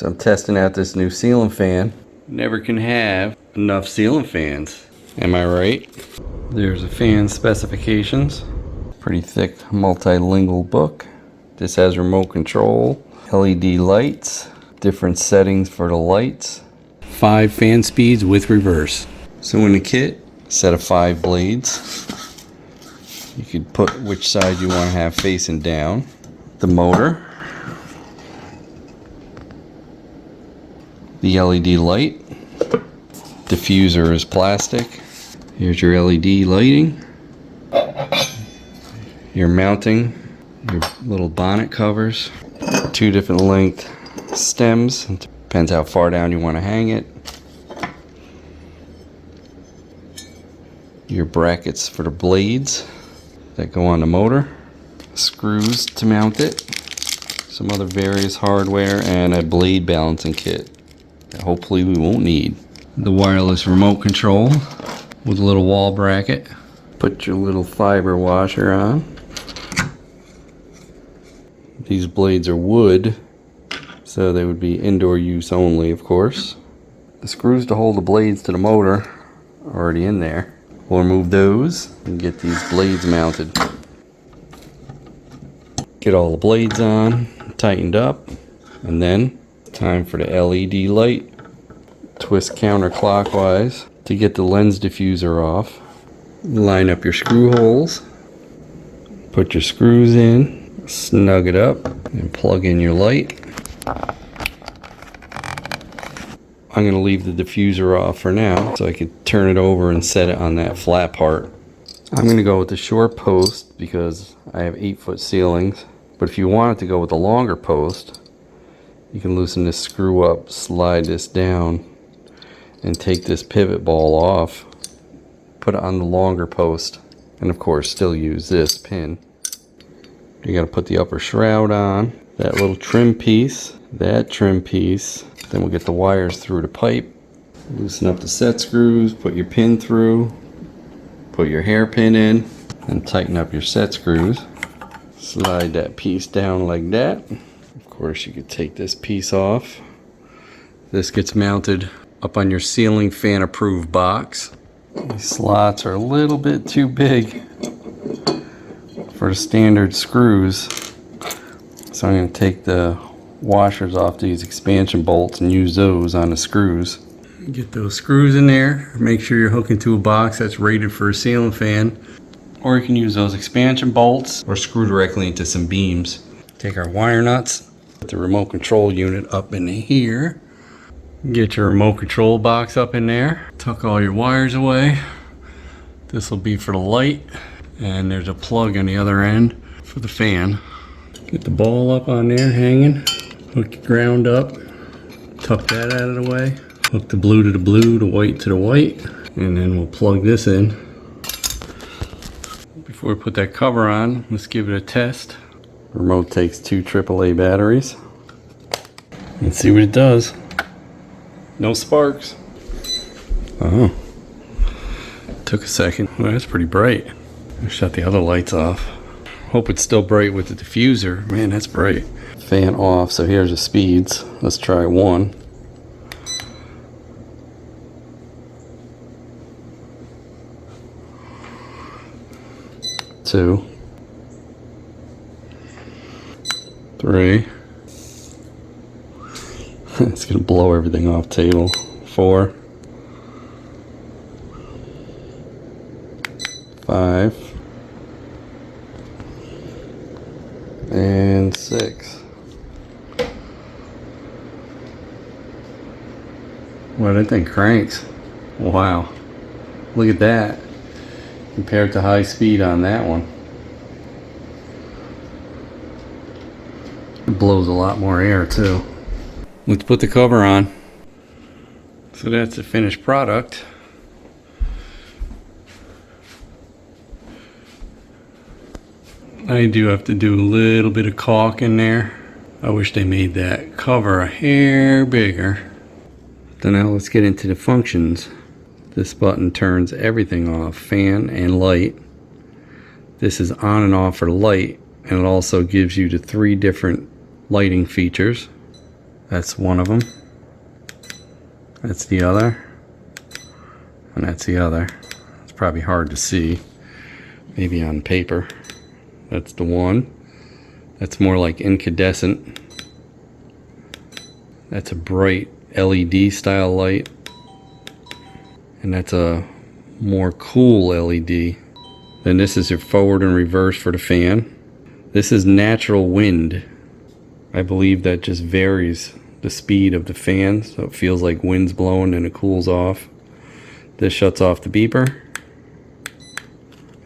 So I'm testing out this new ceiling fan. Never can have enough ceiling fans. Am I right? There's a fan specifications. Pretty thick multilingual book. This has remote control, LED lights, different settings for the lights. 5 fan speeds with reverse. So in the kit, set of 5 blades. You could put which side you want to have facing down. The motor. The LED light. Diffuser is plastic. Here's your LED lighting. Your mounting, your little bonnet covers. 2 different length stems. Depends how far down you want to hang it. Your brackets for the blades that go on the motor. Screws to mount it. Some other various hardware and a blade balancing kit that hopefully we won't need. The wireless remote control with a little wall bracket. Put your little fiber washer on. These blades are wood, so they would be indoor use only, of course. The screws to hold the blades to the motor are already in there. We'll remove those and get these blades mounted. Get all the blades on, tightened up, and then time for the LED light. Twist counterclockwise to get the lens diffuser off. Line up your screw holes. Put your screws in, snug it up, and plug in your light. I'm going to leave the diffuser off for now so I could turn it over and set it on that flat part. I'm going to go with the short post because I have 8-foot ceilings. But if you wanted to go with the longer post, you can loosen this screw up, slide this down, and take this pivot ball off. Put it on the longer post. And of course, still use this pin. You got to put the upper shroud on. That little trim piece. That trim piece. Then we'll get the wires through the pipe. Loosen up the set screws. Put your pin through. Put your hairpin in. And tighten up your set screws. Slide that piece down like that. Of course, you could take this piece off. This gets mounted up on your ceiling fan approved box. These slots are a little bit too big for the standard screws. So I'm going to take the washers off these expansion bolts and use those on the screws. Get those screws in there. Make sure you're hooking to a box that's rated for a ceiling fan. Or you can use those expansion bolts or screw directly into some beams. Take our wire nuts, put the remote control unit up in here. Get your remote control box up in there. Tuck all your wires away. This will be for the light. And there's a plug on the other end for the fan. Get the ball up on there hanging. Hook your ground up. Tuck that out of the way. Hook the blue to the blue, the white to the white. And then we'll plug this in. Before we put that cover on, let's give it a test. Remote takes 2 AAA batteries. Let's see what it does. No sparks. Oh. Took a second. Well, that's pretty bright. I shut the other lights off. Hope it's still bright with the diffuser. Man, that's bright. Fan off, so here's the speeds. Let's try 1. 2, 3. It's gonna blow everything off table. 4, 5, and 6. Well, that thing cranks. Wow. Look at that. Compared to high speed on that one. It blows a lot more air too. Let's put the cover on. So that's the finished product. I do have to do a little bit of caulk in there. I wish they made that cover a hair bigger. So now let's get into the functions. This button turns everything off, fan and light. This is on and off for the light, and it also gives you the 3 different lighting features. That's one of them. That's the other. And that's the other. It's probably hard to see. Maybe on paper. That's the one. That's more like incandescent. That's a bright LED style light. And that's a more cool LED. Then this is your forward and reverse for the fan. This is natural wind. I believe that just varies the speed of the fan, so it feels like wind's blowing and it cools off. This shuts off the beeper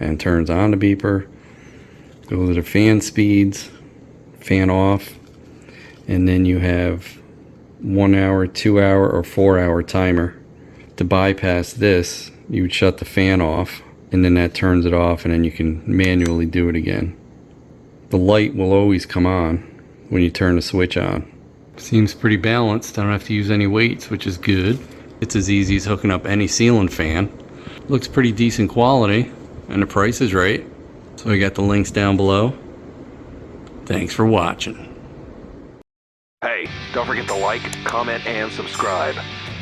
and turns on the beeper. Those are the fan speeds, fan off, and then you have 1 hour, 2 hour, or 4 hour timer. To bypass this, you would shut the fan off, and then that turns it off, and then you can manually do it again. The light will always come on when you turn the switch on. Seems pretty balanced. I don't have to use any weights, which is good. It's as easy as hooking up any ceiling fan. Looks pretty decent quality, and the price is right. So I got the links down below. Thanks for watching. Hey, don't forget to like, comment, and subscribe.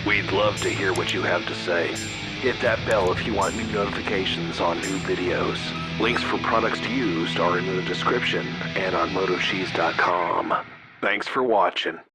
We'd love to hear what you have to say. Hit that bell if you want new notifications on new videos. Links for products used are in the description and on MotoCheez.com. Thanks for watching.